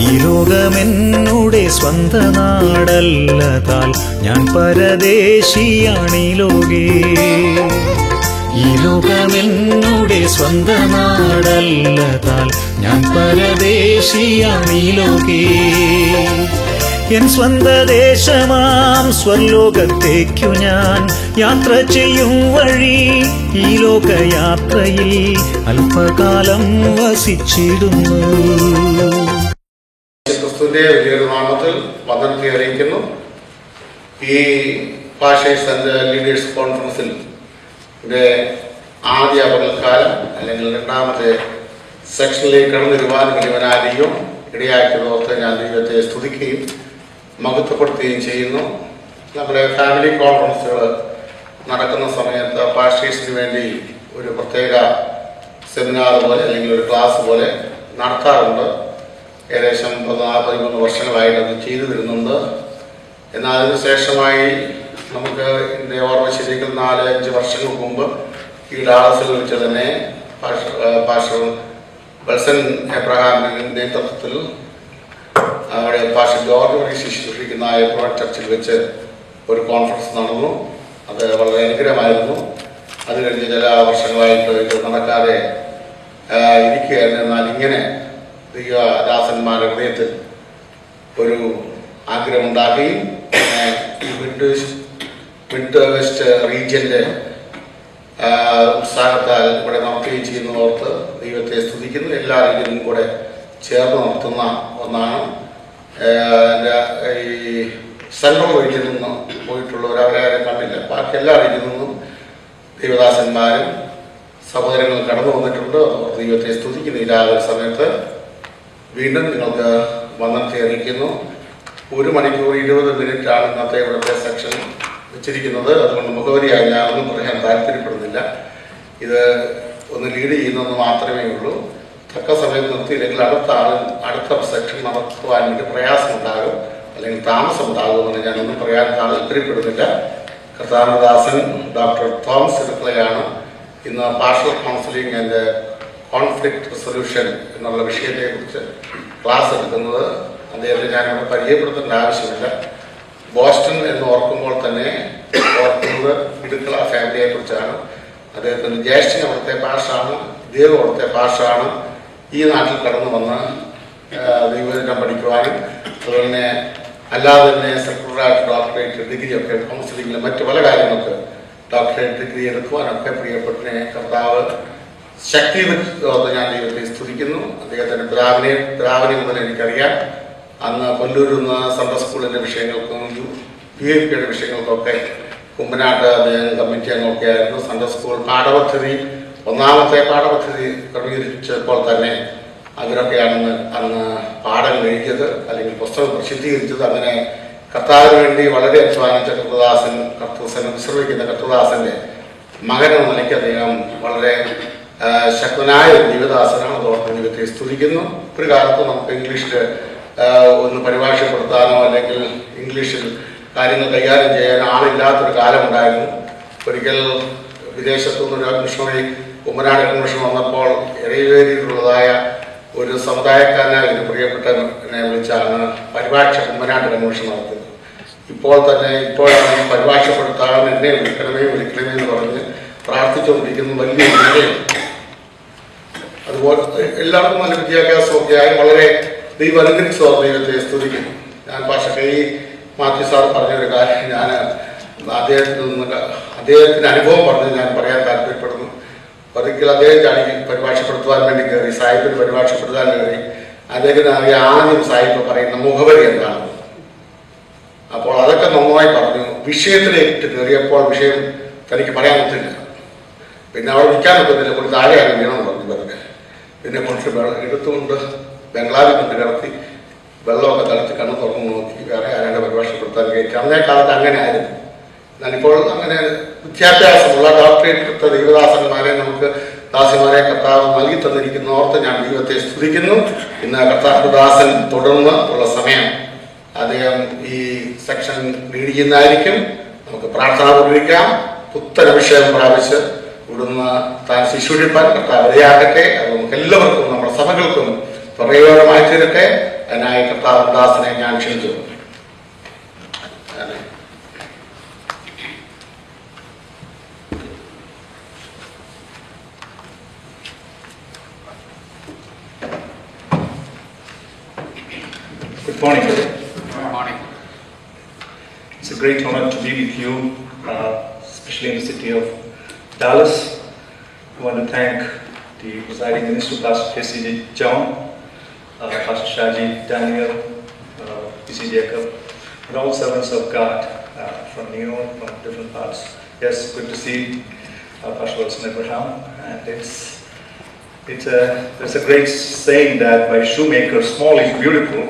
ഈ ലോകമെന്നുടെ സ്വന്ത നാടല്ലതാൽ ഞാൻ പരദേശിയാണീ ലോകേ. ഈ ലോകമെന്നുടെ സ്വന്ത നാടല്ലതാൽ ഞാൻ പരദേശിയാണീ ലോകേ. എൻ സ്വന്ത ദേശമാം സ്വർലോകത്തേക്കു ഞാൻ യാത്ര ചെയ്യും വഴി ഈ ലോകയാത്രയിൽ അല്പകാലം വസിച്ചിടുന്നു. ക്രിസ്തുവിന്റെ വലിയൊരു നാമത്തിൽ വന്ദനത്തെ അറിയിക്കുന്നു. ഈ പാസ്റ്റേഴ്സ് ആൻഡ് ലീഡേഴ്സ് കോൺഫറൻസിൽ ആദ്യ പകൽക്കാലം അല്ലെങ്കിൽ രണ്ടാമത്തെ സെക്ഷനിലേക്ക് കടന്നു വരുവാൻ വലിയവനാരെയും ഇടയാക്കിയതോർത്ത് ഞാൻ ദൈവത്തെ സ്തുതിക്കുകയും മഹത്വപ്പെടുത്തുകയും ചെയ്യുന്നു. നമ്മുടെ ഫാമിലി കോൺഫറൻസുകൾ നടക്കുന്ന സമയത്ത് പാസ്റ്റേഴ്സിന് വേണ്ടി ഒരു പ്രത്യേക സെമിനാർ പോലെ അല്ലെങ്കിൽ ഒരു ക്ലാസ് പോലെ നടത്താറുണ്ട്. ഏകദേശം 13 വർഷങ്ങളായിട്ട് അത് ചെയ്തു വരുന്നുണ്ട്. എന്നാൽ അതിനുശേഷമായി നമുക്ക് എൻ്റെ ഓർമ്മ ശരിക്കും 4-5 വർഷങ്ങൾക്ക് മുമ്പ് ഈ ഡാളസിൽ വെച്ച് തന്നെ പാസ്റ്റർ ബൾസൻ എബ്രഹാമിൻ്റെ നേതൃത്വത്തിൽ അവിടെ പാസ്റ്റർ ജോർജ് ശുശ്രൂഷിക്കുന്ന എബ്രോഡ് ചർച്ചിൽ വെച്ച് ഒരു കോൺഫറൻസ് നടന്നു. അത് വളരെ അനുഗ്രഹമായിരുന്നു. അത് കഴിഞ്ഞ് ചില വർഷങ്ങളായിട്ട് ഇത് നടക്കാതെ ഇരിക്കുകയായിരുന്നു. എന്നാൽ ഇങ്ങനെ ദൈവദാസന്മാരുടെ ഹൃദയത്തിൽ ഒരു ആഗ്രഹമുണ്ടാക്കുകയും ഈ മിഡ് വെസ്റ്റ് റീജിയൻ്റെ ഉത്സാഹത്താൽ ഇവിടെ നടത്തുകയും ചെയ്യുന്നവർക്ക് ദൈവത്തെ സ്തുതിക്കുന്നു. എല്ലാ റീജിയനും കൂടെ ചേർന്ന് നടത്തുന്ന ഒന്നാണ്. ഈ സെൻട്രൽ റീജിയനിൽ നിന്ന് പോയിട്ടുള്ളവർ അവരെ കണ്ടില്ല. ബാക്കി എല്ലാ റീജിയനിൽ നിന്നും ദൈവദാസന്മാരും സഹോദരങ്ങളും കടന്നു വന്നിട്ടുണ്ട്. ദൈവത്തെ സ്തുതിക്കുന്നു. ഈ രാവിലെ സമയത്ത് വീണ്ടും നിങ്ങൾക്ക് വന്ദനത്തെ അറിയിക്കുന്നു. 1 മണിക്കൂർ 20 മിനിറ്റാണ് ഇന്നത്തെ ഇവിടുത്തെ സെക്ഷൻ വെച്ചിരിക്കുന്നത്. അതുകൊണ്ട് മുഖവരിയായി ഞാനൊന്നും പറയാൻ താല്പര്യപ്പെടുന്നില്ല. ഇത് ഒന്ന് ലീഡ് ചെയ്യുന്നതെന്ന് മാത്രമേ ഉള്ളൂ. തക്ക സമയത്ത് നിർത്തിയില്ലെങ്കിൽ അടുത്ത സെക്ഷൻ നടത്തുവാൻ വേണ്ടി പ്രയാസമുണ്ടാകും അല്ലെങ്കിൽ താമസമുണ്ടാകുമെന്ന് ഞാനൊന്നും പറയാൻ താല്പര്യപ്പെടുന്നില്ല. കർത്താനദാസൻ ഡോക്ടർ തോമസ് എടുക്കളയാണ് ഇന്ന് partial counselling and conflict resolution എന്നുള്ള വിഷയത്തെക്കുറിച്ച് ക്ലാസ് എടുക്കുന്നത്. അദ്ദേഹത്തെ ഞാനിവിടെ പരിചയപ്പെടുത്തേണ്ട ആവശ്യമില്ല. ബോസ്റ്റൺ എന്ന് ഓർക്കുമ്പോൾ തന്നെ ഓർക്കുന്നത് ഇടുക്കള ഫാമിലിയെ കുറിച്ചാണ്. അദ്ദേഹത്തിൻ്റെ ജ്യേഷ്ഠൻ അവിടുത്തെ പാഷാണ്, ഇദ്ദേഹം അവിടുത്തെ പാഷാണ്. ഈ നാട്ടിൽ കടന്നു വന്ന് ദൈവചനം പഠിക്കുവാനും അതുപോലെ തന്നെ അല്ലാതെ തന്നെ സെക്രട്ടറിയായിട്ട് ഡോക്ടറേറ്റ് ഡിഗ്രി ഒക്കെ കൗൺസിലിംഗിൽ മറ്റു പല കാര്യങ്ങൾക്ക് ഡോക്ടറേറ്റ് ഡിഗ്രി എടുക്കുവാനൊക്കെ പ്രിയപ്പെട്ടതിനെ കർത്താവ് ശക്തി ഞാൻ ദൈവത്തെ സ്തുതിക്കുന്നു. അദ്ദേഹത്തിൻ്റെ ദ്രാവണി മുതൽ എനിക്കറിയാം. അന്ന് കൊല്ലൂരുന്ന സൺഡേ സ്കൂളിൻ്റെ വിഷയങ്ങൾക്കും UAPയുടെ വിഷയങ്ങൾക്കൊക്കെ കുമ്പനാട്ട് അദ്ദേഹം കമ്മിറ്റി അംഗമൊക്കെ ആയിരുന്നു. സൺഡേ സ്കൂൾ പാഠപദ്ധതി ഒന്നാമത്തെ പാഠപദ്ധതി ക്രമീകരിച്ചപ്പോൾ തന്നെ അവരൊക്കെയാണ് അന്ന് പാഠങ്ങൾ എഴുതിയത് അല്ലെങ്കിൽ പുസ്തകം പ്രസിദ്ധീകരിച്ചത്. അങ്ങനെ കർത്താവിന് വേണ്ടി വളരെ അധ്വാനിച്ച കർത്തദാസൻ വിശ്രമിക്കുന്ന കർത്തദാസന്റെ മകനെന്ന നിലയ്ക്ക് അദ്ദേഹം വളരെ ശക്തനായ ഒരു ദൈവദാസനാണ്. അതോടൊപ്പം ദൈവത്തെ സ്തുതിക്കുന്നു. ഒരു കാലത്ത് നമുക്ക് ഇംഗ്ലീഷിൽ ഒന്ന് പരിഭാഷപ്പെടുത്താനോ അല്ലെങ്കിൽ ഇംഗ്ലീഷിൽ കാര്യങ്ങൾ കൈകാര്യം ചെയ്യാൻ ആളില്ലാത്തൊരു കാലമുണ്ടായിരുന്നു. ഒരിക്കൽ വിദേശത്തുനിന്നൊരു മിഷണറി കുമ്പനാട് കൺവെൻഷൻ വന്നപ്പോൾ എറേവേരിയിലുള്ളതായ ഒരു സമുദായക്കാരനായ ഒരു പ്രിയപ്പെട്ടവനെ വിളിച്ചാണ് പരിഭാഷ കുമ്പനാട് കൺവെൻഷൻ നടത്തുന്നത്. ഇപ്പോഴാണ് പരിഭാഷപ്പെടുത്താൻ എന്നെ വിളിക്കണമേ എന്ന് പറഞ്ഞ് പ്രാർത്ഥിച്ചുകൊണ്ടിരിക്കുന്ന വലിയ വിജയം. അതുപോലെ എല്ലാവർക്കും നല്ല വിദ്യാഭ്യാസമൊക്കെ ആയി വളരെ ദൈവം അനുഗ്രഹിച്ചോ ദൈവത്തെ സ്തുതിക്കുന്നു. ഞാൻ പാഷ മാത്യു സാർ പറഞ്ഞൊരു കാര്യം ഞാൻ അദ്ദേഹത്തിന് അനുഭവം പറഞ്ഞ് ഞാൻ പറയാൻ താല്പര്യപ്പെടുന്നു. ഒരിക്കൽ അദ്ദേഹം ചാടി പരിഭാഷപ്പെടുത്തുവാൻ വേണ്ടി കയറി, സാഹിബിന് പരിഭാഷപ്പെടുത്താൻ കയറി. അദ്ദേഹത്തിന് ആദ്യം സാഹിബ് പറയുന്ന മുഖവരി എന്താണ്. അപ്പോൾ അതൊക്കെ നന്നായി പറഞ്ഞു. വിഷയത്തിലേക്ക് കയറിയപ്പോൾ വിഷയം തനിക്ക് പറയാൻ പറ്റില്ല. പിന്നെ അവിടെ നിൽക്കാൻ പറ്റത്തില്ല, കൊണ്ട് താഴെയാണ് വീണമെന്ന് പറഞ്ഞു പറഞ്ഞ്. പിന്നെ കുറച്ച് എടുത്തുകൊണ്ട് ബംഗ്ലാവിൽ കൊണ്ട് കിടത്തി വെള്ളമൊക്കെ തളിച്ച് കണ്ണ് തുറന്നു നോക്കി വേറെ ആരാണ്ട് പരിഭാഷപ്പെടുത്താൻ കയറ്റി. അന്നേ കാലത്ത് അങ്ങനെ ആയിരുന്നു. എന്നാലിപ്പോൾ അങ്ങനെ വിദ്യാഭ്യാസമുള്ള ഡോക്ടറേറ്റ് എടുത്ത ദൈവദാസന്മാരെ നമുക്ക് ദാസിമാരെ കർത്താവ് നൽകി തന്നിരിക്കുന്ന ഓർത്ത് ഞാൻ ദൈവത്തെ സ്തുതിക്കുന്നു. ഇന്ന് കർത്താവദാസൻ തുടർന്ന് ഉള്ള സമയം അദ്ദേഹം ഈ സെക്ഷൻ ലീഡ് ചെയ്യുന്നതായിരിക്കും. നമുക്ക് പ്രാർത്ഥന കൊണ്ടിരിക്കാം. പുത്തൻ അഭിഷേകം പ്രാപിച്ച് ഇവിടുന്ന് താൻ ശിശുടിപ്പാൻ കർത്താവ് ഇടയാക്കട്ടെ. അത് നമുക്ക് എല്ലാവർക്കും നമ്മുടെ സഭകൾക്കും പ്രയോജനമായി തീരട്ടെ. എന്നായി കർത്താവദാസനെ ഞാൻ ക്ഷണിച്ചു. Good morning. Good morning. It's a great honor to be with you, especially in the city of Dallas. I want to thank the presiding minister, Pastor K.C. John, Pastor Shaji Daniel, P.C. Jacob, and all servants of God from New York, from different parts. Yes, good to see Pastor Wilson Abraham. And there's a great saying that by shoemaker, small is beautiful.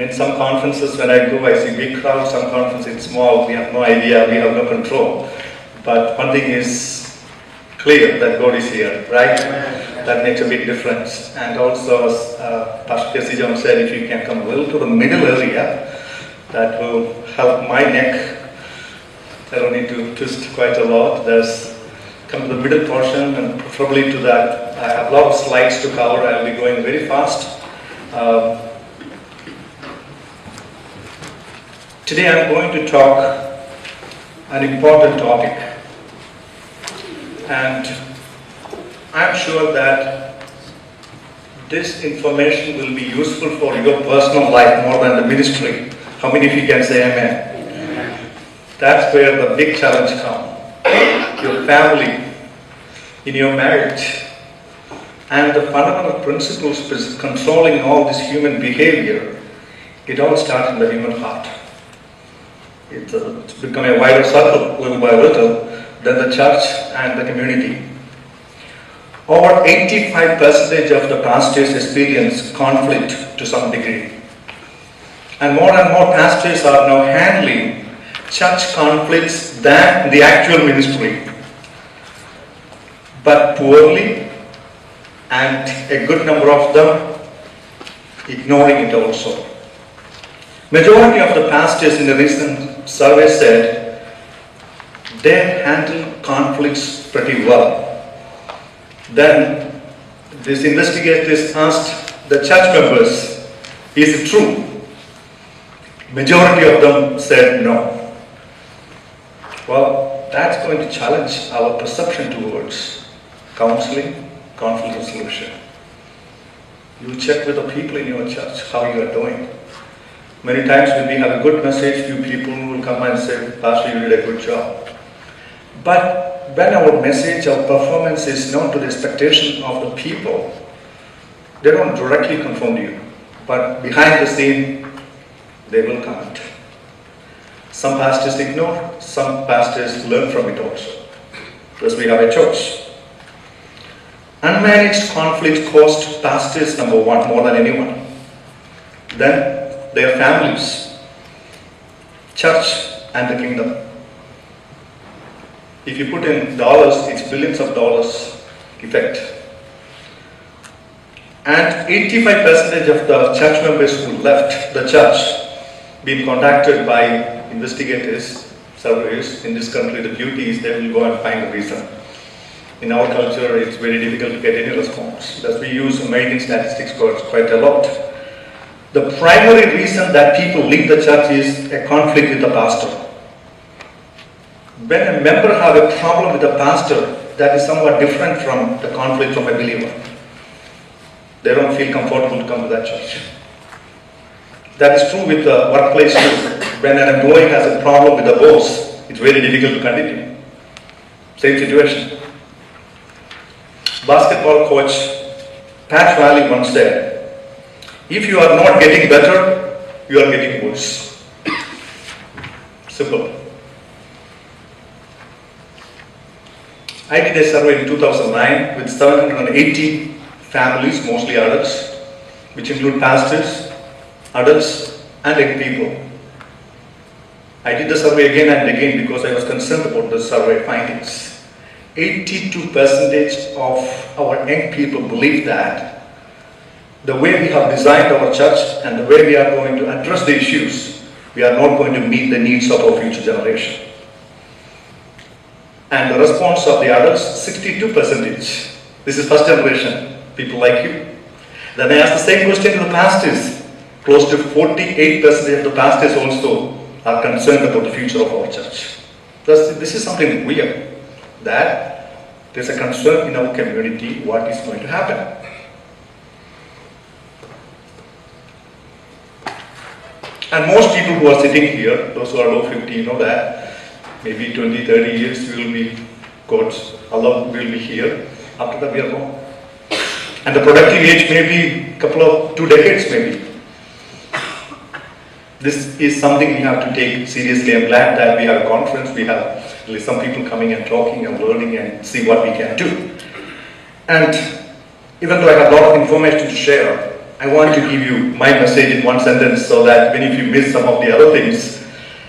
In some conferences, when I go, I see big crowds. Some conferences, it's small. We have no idea. We have no control. But one thing is clear, that God is here, right? That makes a big difference. And also, as Pastor K.C. John said, if you can come a little to the middle area, that will help my neck. I don't need to twist quite a lot. Come to the middle portion, and preferably to that. I have a lot of slides to cover. I'll be going very fast. Today I'm going to talk an important topic, and I'm sure that this information will be useful for your personal life more than the ministry. How many of you can say amen? Amen. That's where the big challenge comes. Your family, in your marriage, and the fundamental principles controlling all this human behavior, it all starts in the human heart. It's become a wider circle, little by little, than the church and the community. Over 85% of the pastors experience conflict to some degree. And more pastors are now handling church conflicts than the actual ministry. But poorly, and a good number of them ignoring it also. Majority of the pastors in the recent survey said they handle conflicts pretty well. Then these investigators asked the church members, is it true? Majority of them said no. Well, that's going to challenge our perception towards counseling, conflict resolution. You check with the people in your church how you are doing. Many times when we have a good message, few people will come and say, Pastor, you did a good job. But when our message, our performance is not to the expectation of the people, they don't directly confront you. But behind the scene, they will comment. Some pastors ignore, some pastors learn from it also. Because we have a choice. Unmanaged conflict cost pastors, number one, more than anyone. Then their families, church, and the kingdom. If you put in dollars, it's billions of dollars effect. And 85% of the church members who left the church, being contacted by investigators, surveyors in this country, the beauty is they will go and find a reason. In our culture, it's very difficult to get any response. Thus, we use American statistics quite a lot. The primary reason that people leave the church is a conflict with the pastor. When a member has a problem with the pastor, that is somewhat different from the conflict from a believer. They don't feel comfortable to come to that church. That is true with the workplace too. When an employee has a problem with the boss, it's very difficult to continue. Same situation. Basketball coach Pat Riley once said, if you are not getting better, you are getting worse. Simple. I did a survey in 2009 with 780 families, mostly adults, which include pastors, adults, and young people. I did the survey again and again because I was concerned about the survey findings. 82% of our young people believe that the way we have designed our church and the way we are going to address the issues, we are not going to meet the needs of our future generation. And the response of the adults, 62%. This is first generation, people like you. Then I asked the same question to the pastors. close to 48% of the pastors also are concerned about the future of our church. This is something weird, that there's a concern in our community what is going to happen. And most people who are sitting here, those who are above 50, know that maybe 20, 30 years we will be God's, Allah will be here. After that we are gone. And the productive age may be 2 decades maybe. This is something we have to take seriously. I'm glad that we have a conference, we have some people coming and talking and learning and see what we can do. And even though I have a lot of information to share, I want to give you my message in one sentence so that even if you miss some of the other things,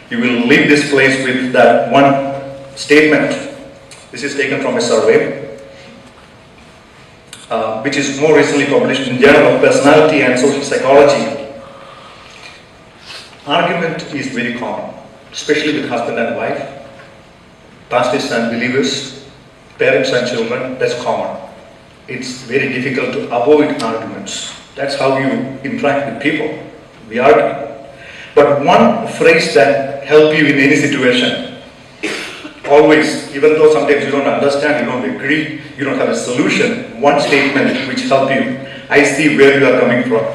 you will leave this place with that one statement. This is taken from a survey, which is more recently published in Journal of Personality and Social Psychology. Argument is very common, especially with husband and wife, pastors and believers, parents and children. That's common. It's very difficult to avoid arguments. That's how you interact with people. We argue. But one phrase that helps you in any situation, always, even though sometimes you don't understand, you don't agree, you don't have a solution, one statement which helps you. I see where you are coming from.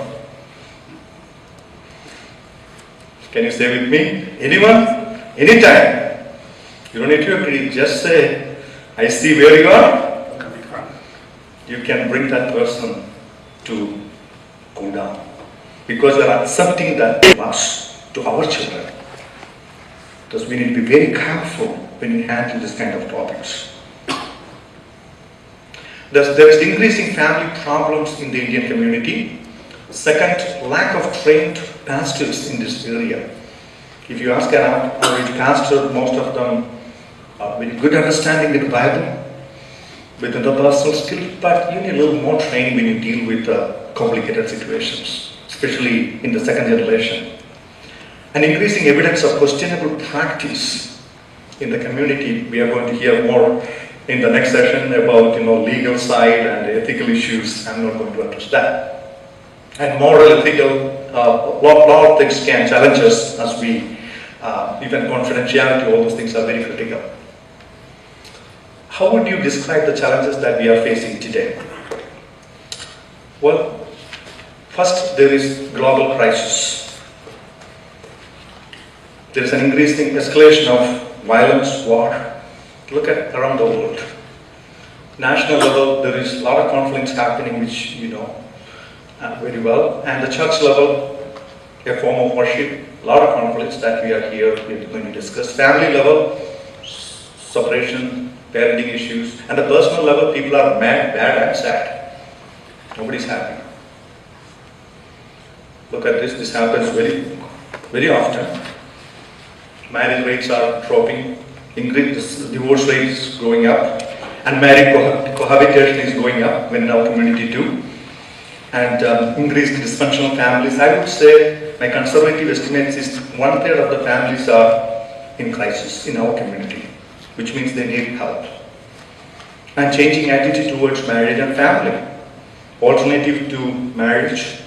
Can you say with me? Anyone? Anytime. You don't need to agree. Just say, I see where you are coming from. You can bring that person to cool down. Because we are accepting that loss to our children. Because we need to be very careful when we handle this kind of topics. There is increasing family problems in the Indian community. Second, lack of trained pastors in this area. If you ask an average pastor, most of them are very good understanding with the Bible, with interpersonal skill, but you need a little more training when you deal with complicated situations, especially in the second generation. And increasing evidence of questionable practice in the community. We are going to hear more in the next session about legal side and ethical issues. I'm not going to address that. And moral, ethical, lot of things can challenge us as we, even confidentiality, all those things are very critical. How would you describe the challenges that we are facing today? Well, first there is global crisis. There is an increasing escalation of violence, war. Look at around the world. National level, there is a lot of conflicts happening, which you know very well. And the church level, a form of worship, a lot of conflicts that we are here going to discuss. Family level, separation, parenting issues. And the personal level, people are mad, bad and sad. Nobody's happy. Look at this. This happens very, very often. Marriage rates are dropping. Divorce rates going up. And marriage cohabitation is going up in our community too. And increased dysfunctional families. I would say my conservative estimates is 1/3 of the families are in crisis in our community, which means they need help. And changing attitude towards marriage and family. Alternative to marriage,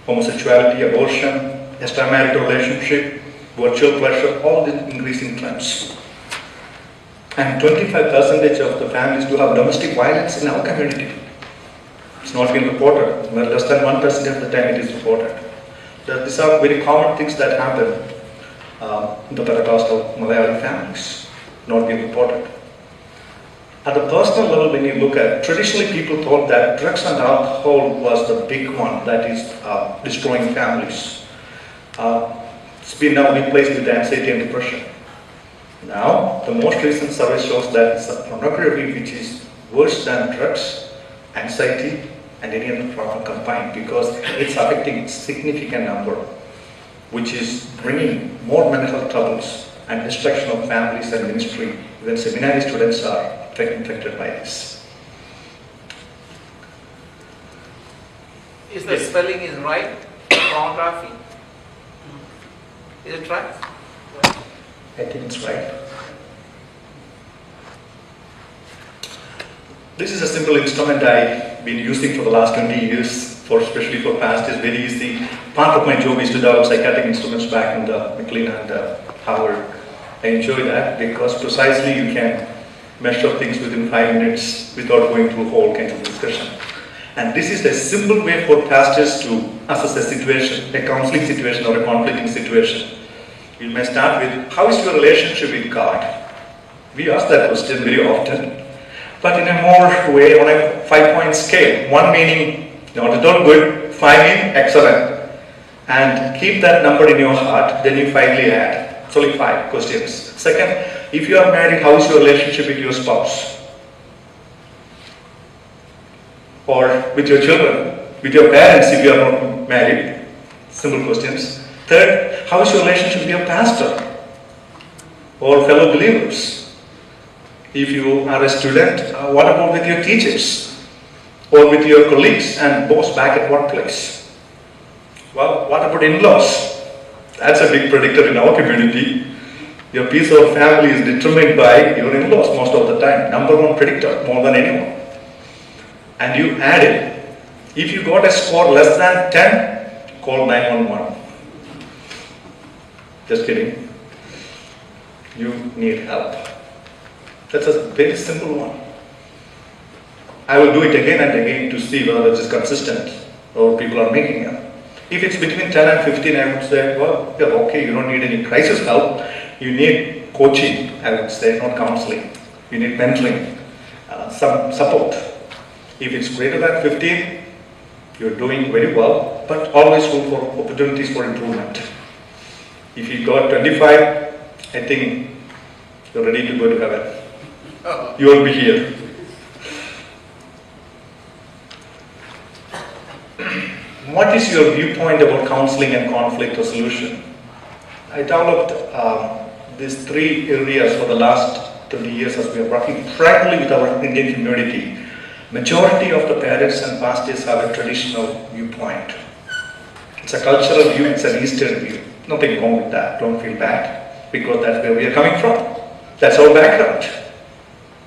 homosexuality, abortion, extramarital relationship, virtual pleasure, all the increasing trends. And 25% of the families do have domestic violence in our community. It's not been reported. Less than 1% of the time it is reported. These are very common things that happen in the Pentecostal Malayalam families, not being reported. At the personal level, when you look at, traditionally people thought that drugs and alcohol was the big one that is destroying families. It's been now replaced with anxiety and depression. Now, the most recent survey shows that it's pornography which is worse than drugs, anxiety, and any other problem combined, because it's affecting a significant number, which is bringing more mental health troubles and destruction of families and ministry. Even seminary students are infected by this. Is the spelling is right? Pornography? Is it right? I think it's right. This is a simple instrument I've been using for the last 20 years, especially for pastors, very easy. part of my job is to develop psychiatric instruments back in the McLean and Howard. I enjoy that because precisely you can measure things within 5 minutes without going through a whole kind of discussion. And this is a simple way for pastors to assess a situation, a counseling situation or a conflicting situation. You may start with, how is your relationship with God? We ask that question very often, but in a more way, on a 5-point scale. 1 meaning not at all good, 5 meaning excellent. And keep that number in your heart, then you finally add. It's only 5 questions. Second, if you are married, how is your relationship with your spouse? Or with your children, with your parents if you are not married? Simple questions. Third, how is your relationship with your pastor or fellow believers? If you are a student, what about with your teachers or with your colleagues and boss back at workplace? Well, what about in-laws? That's a big predictor in our community. Your peace of family is determined by your in-laws most of the time. Number 1 predictor, more than anyone. And you add it. If you got a score less than 10, call 911. Just kidding. You need help. That's a very simple one. I will do it again and again to see whether it is consistent or people are making it. If it's between 10 and 15, I would say, well, yeah, okay, you don't need any crisis help. You need coaching, I would say, not counseling. You need mentoring, some support. If it's greater than 15, you're doing very well, but always look for opportunities for improvement. If you got 25, I think you're ready to go to heaven. You will be here. What is your viewpoint about counseling and conflict resolution? I developed these 3 areas for the last 20 years as we are working primarily with our Indian community. Majority of the parents and pastors have a traditional viewpoint. It's a cultural view, it's an Eastern view. Nothing wrong with that, don't feel bad, because that's where we are coming from. That's our background.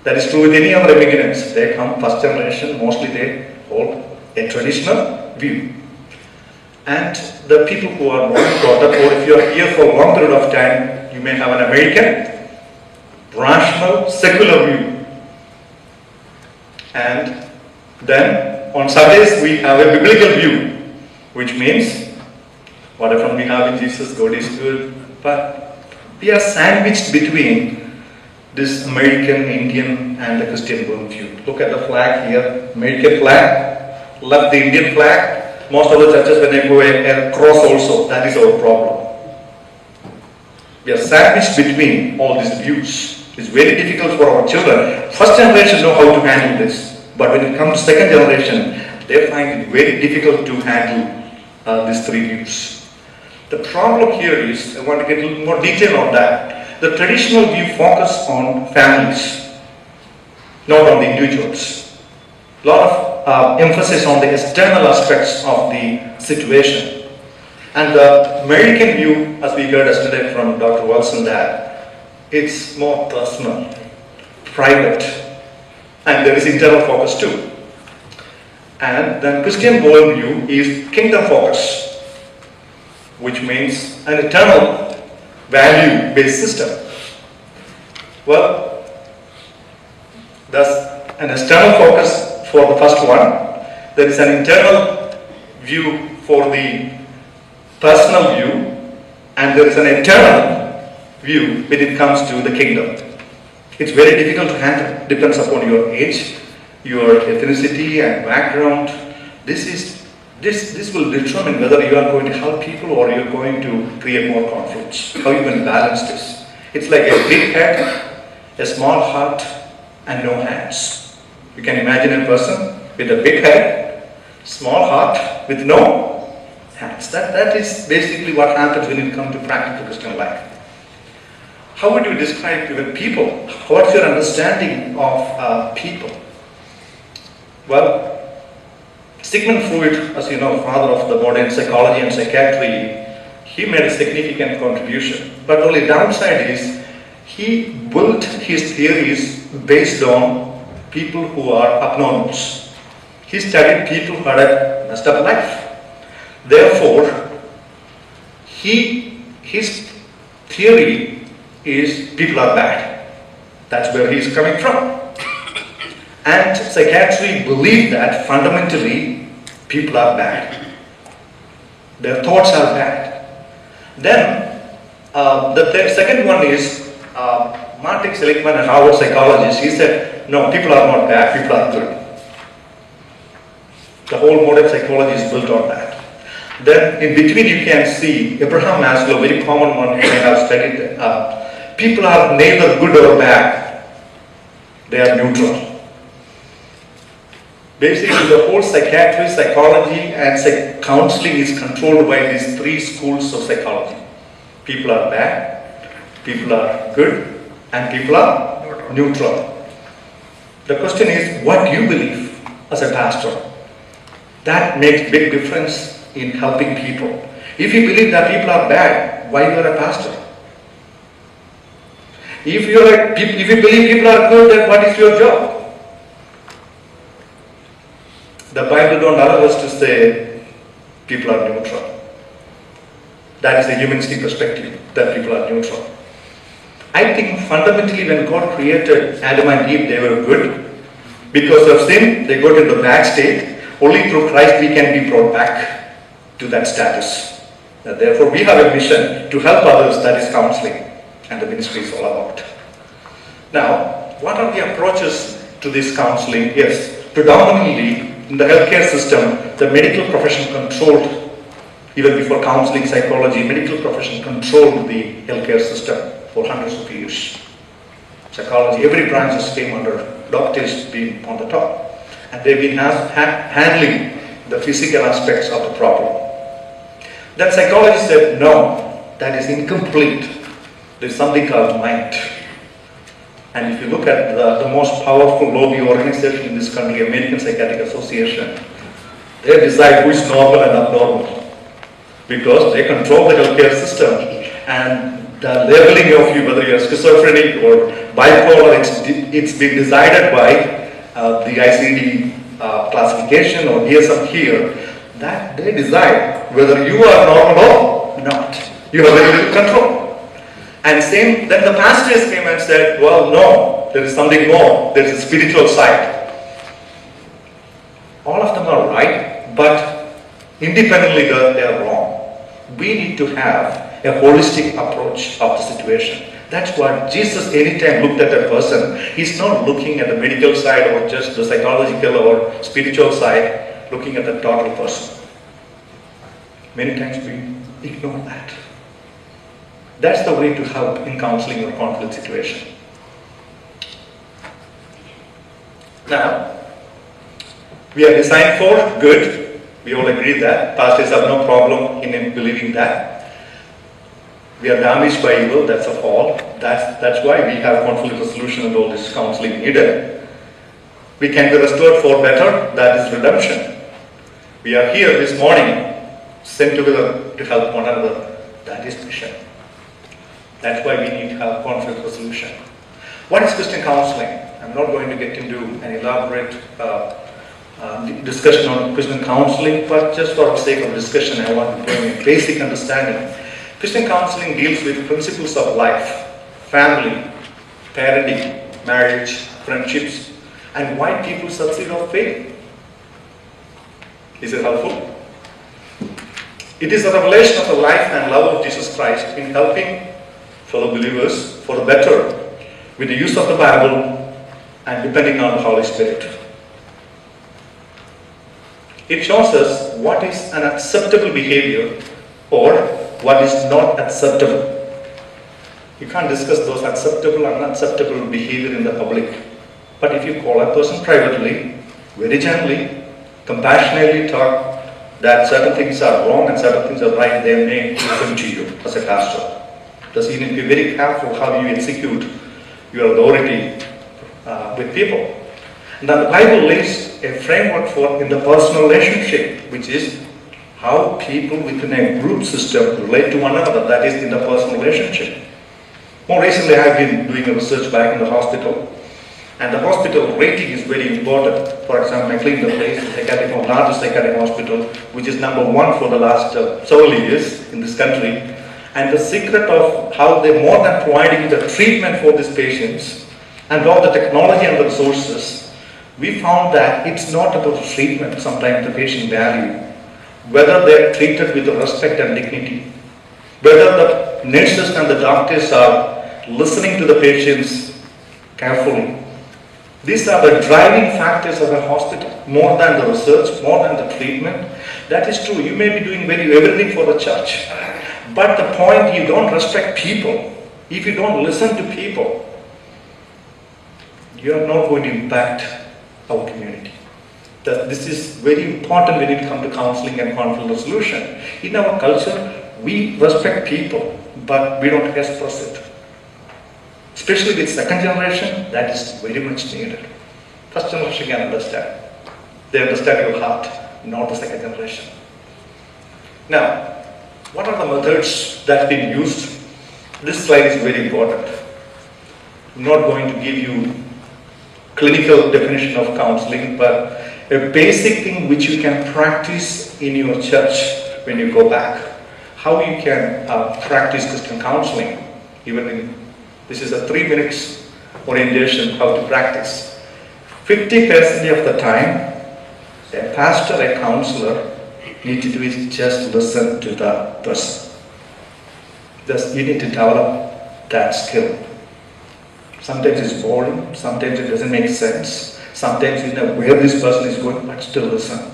That is true with any other immigrants. They come first generation, mostly they hold a traditional view. And the people who are not brought up, or if you are here for a long period of time, you may have an American, rational, secular view. And then on Sundays we have a biblical view, which means whatever we have in Jesus, God is good. But we are sandwiched between this American, Indian and the Christian worldview. Look at the flag here, American flag, left the Indian flag. Most of the churches, when they go a cross also, that is our problem. We are sandwiched between all these views. It's very difficult for our children. First generation know how to handle this, but when it comes to second generation, they find it very difficult to handle these 3 views. The problem here is, I want to get a little more detail on that. The traditional view focuses on families, not on the individuals. A lot of emphasis on the external aspects of the situation. And the American view, as we heard yesterday from Dr. Wilson, that it's more personal, private, and there is internal focus too. And then Christian worldview is kingdom focus, which means an eternal value-based system. Well, that's an external focus for the first one. There is an internal view for the personal view, and there is an internal view when it comes to the kingdom. It's very difficult to handle. Depends upon your age, your ethnicity and background. This will determine whether you are going to help people or you are going to create more conflicts. How you can balance this? It's like a big head, a small heart, and no hands. You can imagine a person with a big head, small heart, with no hands. That is basically what happens when it comes to practical Christian life. How would you describe even people? What's your understanding of people? Well, Sigmund Freud, as you know, father of the modern psychology and psychiatry, he made a significant contribution. But the only downside is he built his theories based on people who are abnormals. He studied people who had a messed up life. Therefore, his theory is people are bad. That's where he's coming from. And psychiatry believe that fundamentally people are bad. Their thoughts are bad. Then the second one is Martin Seligman, a Harvard psychologist. He said, no, people are not bad, people are good. The whole modern psychology is built on that. Then in between you can see Abraham Maslow, a very common one I have studied. People are neither good or bad. They are neutral. Basically the whole psychiatry, psychology and counseling is controlled by these three schools of psychology. People are bad, people are good, and people are neutral. The question is, what do you believe as a pastor? That makes big difference in helping people. If you believe that people are bad, why you are a pastor? If you believe people are good, then what is your job? The Bible don't allow us to say people are neutral. That is the humanistic perspective, that people are neutral. I think fundamentally when God created Adam and Eve, they were good. Because of sin, they got into the bad state. Only through Christ we can be brought back to that status. Therefore we have a mission to help others, that is counseling. And the ministry is all about. Now, what are the approaches to this counseling? Yes, predominantly in the healthcare system, the medical profession controlled, even before counseling, psychology, medical profession controlled the healthcare system for hundreds of years. Psychology, every branch just came under doctors being on the top. And they've been handling the physical aspects of the problem. Then psychology said, no, that is incomplete. There's something called mind. And if you look at the most powerful lobby organization in this country, American Psychiatric Association, they decide who is normal and abnormal. Because they control the healthcare system. And the labeling of you, whether you're schizophrenic or bipolar, it's been decided by the ICD classification or DSM here, that they decide whether you are normal or not. You have very little control. And then the pastors came and said, well, no, there is something more. There is a spiritual side. All of them are right, but independently they are wrong. We need to have a holistic approach of the situation. That's what Jesus anytime looked at a person. He's not looking at the medical side or just the psychological or spiritual side, looking at the total person. Many times we ignore that. That's the way to help in counseling or conflict situation. Now, we are designed for good. We all agree that. Pastors have no problem in believing that. We are damaged by evil, that's a fall. That's why we have conflict resolution and all this counseling needed. We can be restored for better, that is redemption. We are here this morning, sent together to help one another, that is mission. That's why we need to have conflict resolution. What is Christian counseling? I'm not going to get into an elaborate discussion on Christian counseling, but just for the sake of discussion, I want to bring a basic understanding. Christian counseling deals with principles of life, family, parenting, marriage, friendships, and why people succeed or fail. Is it helpful? It is a revelation of the life and love of Jesus Christ in helping fellow believers for the better with the use of the Bible and depending on the Holy Spirit. It shows us what is an acceptable behavior or what is not acceptable. You can't discuss those acceptable and unacceptable behavior in the public. But if you call a person privately, very gently, compassionately talk that certain things are wrong and certain things are right, they may listen to you as a pastor. Thus you need to be very careful how you execute your authority with people. And then the Bible lays a framework for in the personal relationship, which is how people within a group system relate to one another, that is in the personal relationship. More recently I have been doing a research back in the hospital, and the hospital rating is very important. For example, McLean Place, the largest psychiatric hospital, which is number one for the last several years in this country, And the secret of how they more than providing the treatment for these patients and all the technology and the resources, we found that it's not about treatment, sometimes the patient value, whether they are treated with respect and dignity, whether the nurses and the doctors are listening to the patients carefully. These are the driving factors of a hospital, more than the research, more than the treatment. That is true. You may be doing everything for the church. But the point, you don't respect people. If you don't listen to people, you are not going to impact our community. This is very important when it comes to counseling and conflict resolution. In our culture, we respect people, but we don't express it. Especially with second generation, that is very much needed. First generation can understand. They understand your heart, not the second generation. Now, what are the methods that have been used? This slide is very important. I'm not going to give you clinical definition of counseling, but a basic thing which you can practice in your church when you go back. How you can practice Christian counseling, even in, this is a 3 minutes orientation, how to practice. 50% of the time, a pastor, a counselor, need to do is just listen to the person. You need to develop that skill. Sometimes it's boring, sometimes it doesn't make sense, sometimes you know where this person is going, but still listen.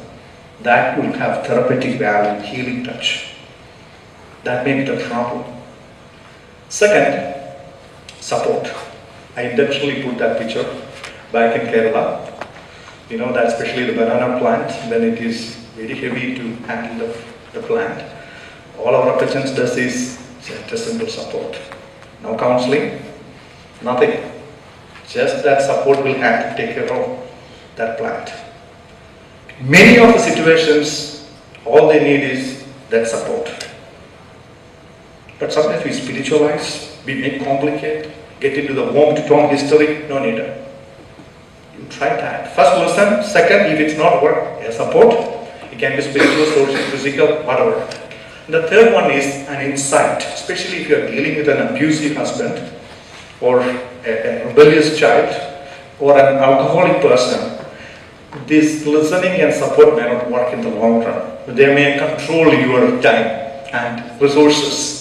That will have therapeutic value, healing touch. That may be the problem. Second, support. I intentionally put that picture back in Kerala. You know that especially the banana plant, when it is very heavy to handle the plant, all our patients does is just simple support. No counseling, nothing. Just that support will have to take care of that plant. Many of the situations, all they need is that support. But sometimes we spiritualize, we make complicate, get into the womb-to-tomb history, no need. You try that. First listen, second, if it's not work, support. It can be spiritual, social, physical, whatever. The third one is an insight, especially if you are dealing with an abusive husband or a rebellious child or an alcoholic person. This listening and support may not work in the long run. They may control your time and resources.